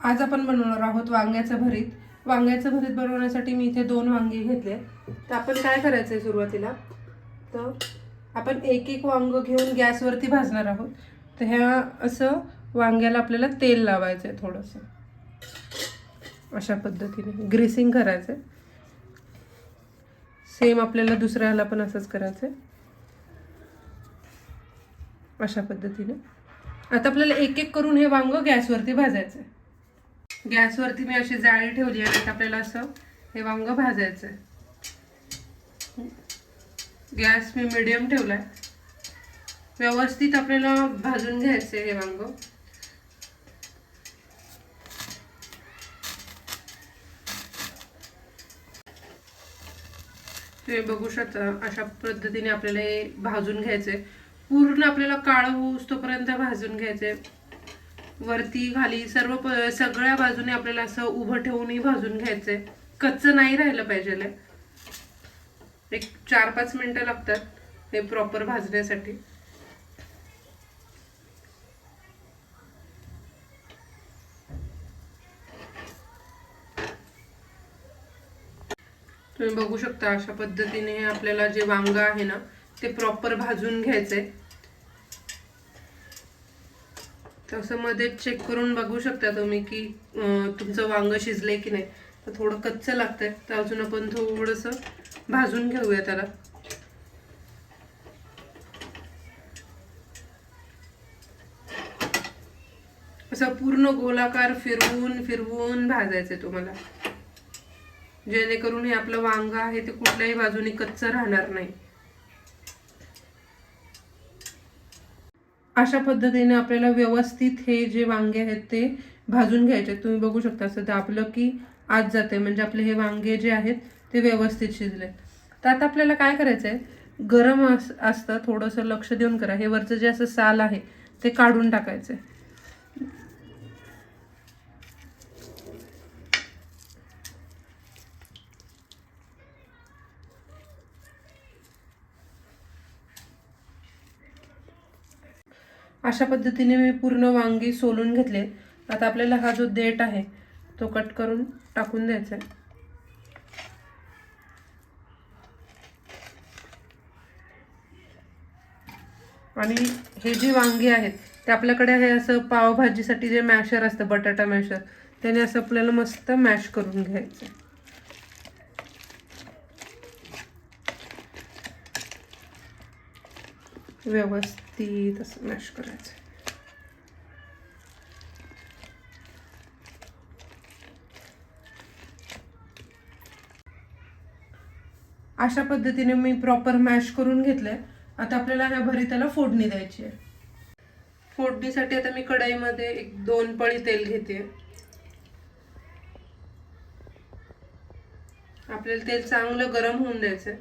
आज आपण बनवणार आहोत वांग्याचं भरीत. वांग्याचं भरीत बनवण्यासाठी मी इथे 2 वांगी घेतले. तर आपण काय करायचं आहे सुरुवातीला, तर आपण एक एक वांग घेऊन गॅसवरती भाजणार आहोत. तर ह्या असं वांग्याला आपल्याला तेल लावायचं आहे थोडंसं, अशा पद्धतीने ग्रीसिंग करायचं आहे. सेम आपल्याला दुसऱ्याला पण असंच करायचं आहे, अशा पद्धतीने. आता आपल्याला एक एक करून हे वांग गॅसवरती भाजायचं आहे. गॅसवरती मी अशी जाळी ठेवली आहे आणि आपल्याला असं हे वांग भाजायचं आहे. गॅस मी मिडियम ठेवलाय. व्यवस्थित आपल्याला भाजून घ्यायचं हे वांग. तुम्ही बघू शकता अशा पद्धतीने आपल्याला हे भाजून घ्यायचंय. पूर्ण आपल्याला काळं होऊस तोपर्यंत भाजून घ्यायचंय. वरती खाली सगळ्या बाजूने आपल्याला असं उभं ठेवूनही भाजून घ्यायचंय. कच्चं नाही राहिलं पाहिजे. एक 4-5 मिनिटं लागतात हे प्रॉपर भाजण्यासाठी. तुम्ही बघू शकता अशा पद्धतीने आपल्याला जे वांग आहे ना ते प्रॉपर भाजून घ्यायचंय. तसं मध्ये चेक करून बघू शकता तुम्ही की तुमचं वांग शिजलंय की नाही. तर थोडं कच्चं लागतंय, तर अजून आपण थोडंसं भाजून घेऊया त्याला. असं पूर्ण गोलाकार फिरवून फिरवून भाजायचंय तुम्हाला, जेणेकरून हे आपलं वांग आहे ते कुठल्याही बाजूने कच्चं राहणार नाही. अशा पद्धतीने आपल्याला व्यवस्थित हे जे वांगे आहेत ते भाजून घ्यायचे. तुम्ही बघू शकता असं दाबलं की आत जाते, म्हणजे आपले हे वांगे जे आहेत ते व्यवस्थित शिजले. तर आता आपल्याला काय करायचंय, गरम असतं थोडंसं लक्ष देऊन करा. हे वरचं जे असं साल आहे ते काढून टाकायचंय. अशा पद्धतीने मी पूर्ण वांगी सोलून घेतले. आता आपल्याला हा जो देठ आहे तो कट करून टाकून द्यायचा आहे. आणि हे जी वांगी आहेत ते आपल्याकडे हे असं पावभाजीसाठी जे मॅशर असतं, बटाटा मॅशर, त्याने असं आपल्याला मस्त मॅश करून घ्यायचं. व्यवस्थित असं मॅश करायचं. अशा पद्धतीने मी प्रॉपर मॅश करून घेतलंय. आता आपल्याला ह्या भरीताला फोडणी द्यायची आहे. फोडणीसाठी आता मी कढईमध्ये 1-2 पळी तेल घेते. आपल्याला तेल चांगलं गरम होऊन द्यायचंय.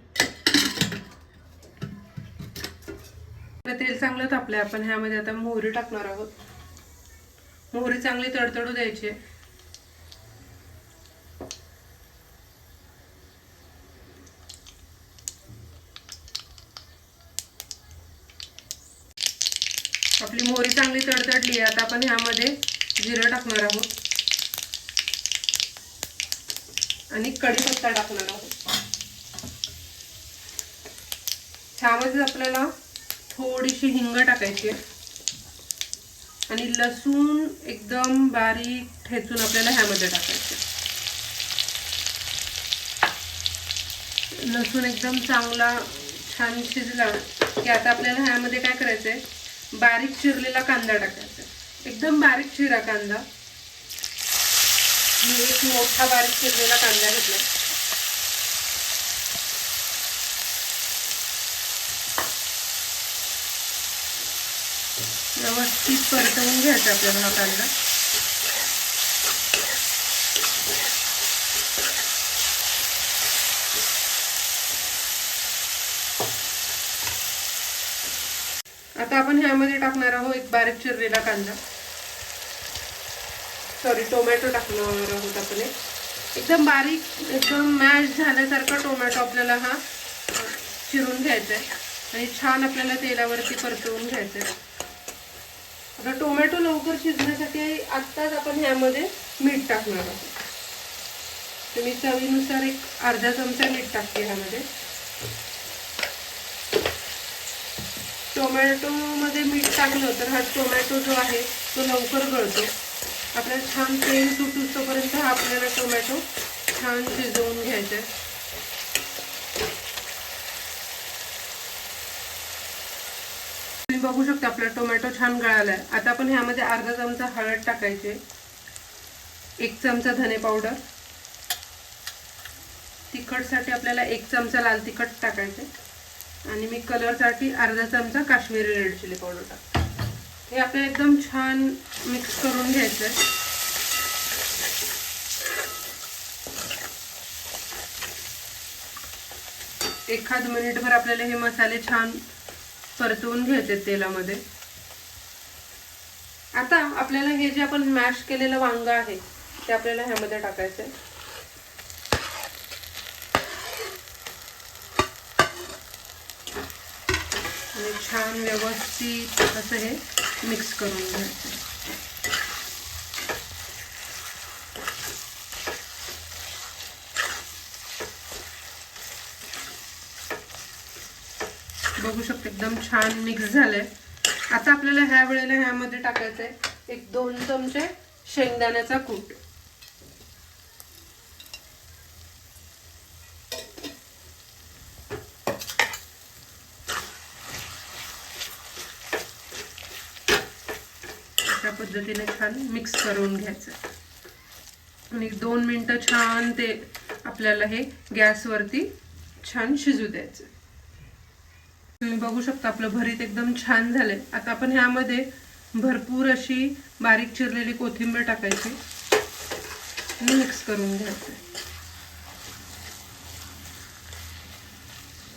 तेल चांगलं तापलंय. आपण ह्यामध्ये आता मोहरी टाकणार आहोत. मोहरी चांगली तडतडू द्यायची. आपली मोहरी चांगली तडतडली. आता आपण ह्यामध्ये जिरं टाकणार आहोत आणि कढीपत्ता टाकणार आहोत. ह्यामध्ये आपल्याला थोडीशी हिंग टाकायची आणि लसूण एकदम बारीक ठेचून आपल्याला ह्यामध्ये टाकायचे. लसूण एकदम चांगला छान शिजला की आता आपल्याला ह्यामध्ये काय करायचंय, बारीक चिरलेला कांदा टाकायचा. एकदम बारीक चिरा कांदा. मी एक मोठा बारीक चिरलेला कांदा घेतला. व्यवस्थित परतवून घ्यायचा आपल्याला हा कांदा. आता आपण ह्यामध्ये टाकणार आहोत एक बारीक चिरलेला कांदा, टोमॅटो टाकणार आहोत आपण. एकदम बारीक, एकदम मॅश झाल्यासारखा टोमॅटो आपल्याला हा चिरून घ्यायचा आहे आणि छान आपल्याला तेलावरती परतवून घ्यायचं आहे. आता टोमॅटो लवकर शिजण्यासाठी आत्ताच आपण ह्यामध्ये मीठ टाकणार आहोत. तर मी चवीनुसार एक अर्धा चमचा मीठ टाकते ह्यामध्ये. टोमॅटोमध्ये मीठ टाकलं तर हा टोमॅटो जो आहे तो लवकर गळतो. आपल्याला छान तेल सुटूस तोपर्यंत हा आपल्याला टोमॅटो छान शिजवून घ्यायचा आहे. तुम्ही बघू शकता आपला टोमॅटो छान गळालाय. आता आपण ह्यामध्ये अर्धा चमचा हळद टाकायची, 1 चमचा धने पावडर, तिखटसाठी आपल्याला 1 चमचा लाल तिखट टाकायचे आणि मी कलरसाठी अर्धा चमचा काश्मीरी रेड चिली पावडर टाकते. हे आपल्याला एकदम छान मिक्स करून घ्यायचं आहे. एखाद मिनिटभर आपल्याला हे मसाले छान परतवून घ्यायचे तेलामध्ये. आता आपल्याला हे जे आपण मॅश केलेलं वांग आहे ते आपल्याला ह्यामध्ये टाकायचं आहे आणि छान व्यवस्थित असं हे मिक्स करून घ्यायचं. बघू शकता एकदम छान मिक्स झालंय. आता आपल्याला ह्या वेळेला ह्यामध्ये टाकायचं आहे 1-2 चमचे शेंगदाण्याचा कूट. अशा पद्धतीने छान मिक्स करून घ्यायचं आणि 2 मिनिटं छान ते आपल्याला हे गॅसवरती छान शिजू द्यायचं. तुम्ही बघू शकता आपलं भरीत एकदम छान झालंय. आता आपण ह्यामध्ये भरपूर अशी बारीक चिरलेली कोथिंबीर टाकायची आणि मिक्स करून घ्यायचं.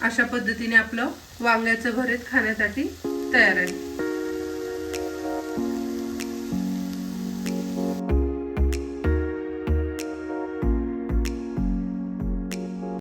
अशा पद्धतीने आपलं वांग्याचं भरीत खाण्यासाठी तयार आहे.